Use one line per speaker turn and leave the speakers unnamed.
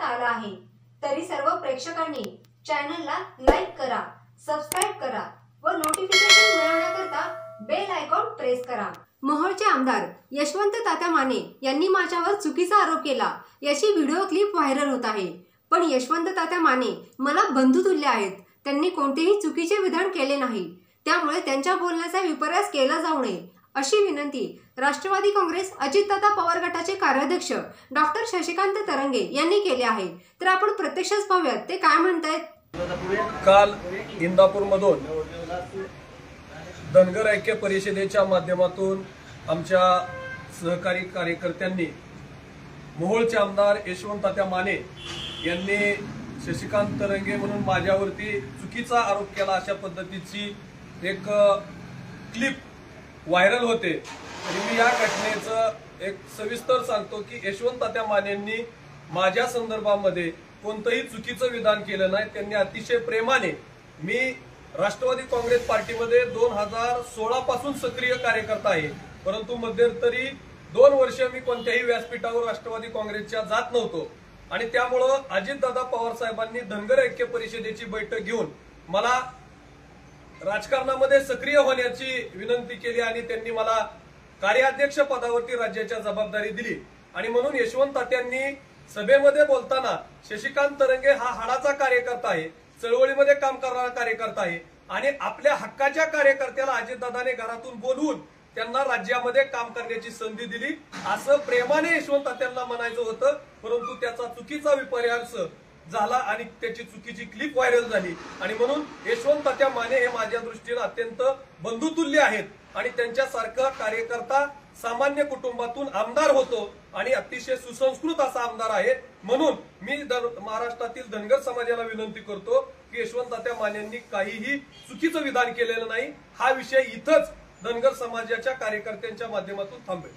करण्यात आला आहे। तरी सर्व प्रेक्षकांनी चॅनलला लाईक करा, सबस्क्राइब करा व नोटिफिकेशन मिळवण्याकरता बेल आयकॉन प्रेस करा। मोहोळचे आमदार यशवंत तात्या माने यांनी माझ्यावर चुकीचा आरोप केला, याची व्हिडिओ क्लिप व्हायरल होत आहे। पण यशवंत तात्या माने मला बंधुतुल्य आहेत। त्यांनी कोणतेही चुकीचे विधान केले नाही, त्यामुळे त्यांच्या बोलण्याचा विपर्यास केला जाऊ नये अशी विनंती राष्ट्रवादी काँग्रेस अजितदादा पवार गटाचे कार्याध्यक्ष डॉक्टर शशिकांत तरंगे यांनी केले आहे। तर आपण प्रत्यक्षच पाहूयात ते काय म्हणतायत।
काल इंदापूरमधून धनगर ऐक्य परिषदेच्या माध्यमातून आमच्या सहकारी कार्यकर्त्यांनी मोहोळचे आमदार यशवंत तात्या माने यांनी शशिकांत तरंगे म्हणून माझ्यावरती चुकीचा आरोप केला अशा पद्धतीची एक क्लिप व्हायरल होते। तरी मी या घटनेचं एक सविस्तर सांगतो की यशवंत तात्या मानेंनी माझ्या संदर्भामध्ये कोणतंही चुकीचं विधान केलं नाही। त्यांनी अतिशय प्रेमाने, मी राष्ट्रवादी काँग्रेस पार्टीमध्ये 2016 पासून सक्रिय कार्यकर्ता आहे, परंतु मध्यंतरी 2 वर्ष मी कोणत्याही व्यासपीठावर राष्ट्रवादी काँग्रेसच्या जात नव्हतो आणि त्यामुळे अजितदादा पवार साहेबांनी धनगर ऐक्य परिषदेची बैठक घेऊन मला राजकारणामध्ये सक्रिय होण्याची विनंती केली आणि त्यांनी मला कार्याध्यक्ष पदावरती राज्याच्या जबाबदारी दिली। आणि म्हणून यशवंत तात्यांनी सभेमध्ये बोलताना शशिकांत तरंगे हा हाडाचा कार्यकर्ता आहे, चळवळीमध्ये काम करणारा कार्यकर्ता आहे आणि आपल्या हक्काच्या कार्यकर्त्याला अजितदादाने घरातून बोलवून त्यांना राज्यामध्ये काम करण्याची संधी दिली असं प्रेमाने यशवंत तात्यांना म्हणायचं होतं, परंतु त्याचा चुकीचा विपर्यास झाला आणि त्याची चुकीची क्लिप व्हायरल झाली। आणि म्हणून यशवंत तात्या माने हे माझ्या दृष्टीने अत्यंत बंधुतुल्य आहेत आणि त्यांच्यासारखा कार्यकर्ता सामान्य कुटुंबातून आमदार होतो आणि अतिशय सुसंस्कृत असा आमदार आहे। म्हणून मी महाराष्ट्रातील धनगर समाजाला विनंती करतो की यशवंत तात्या मानेंनी काहीही चुकीचं विधान केलेलं नाही। हा विषय इथंच धनगर समाजाच्या कार्यकर्त्यांच्या माध्यमातून थांबेल।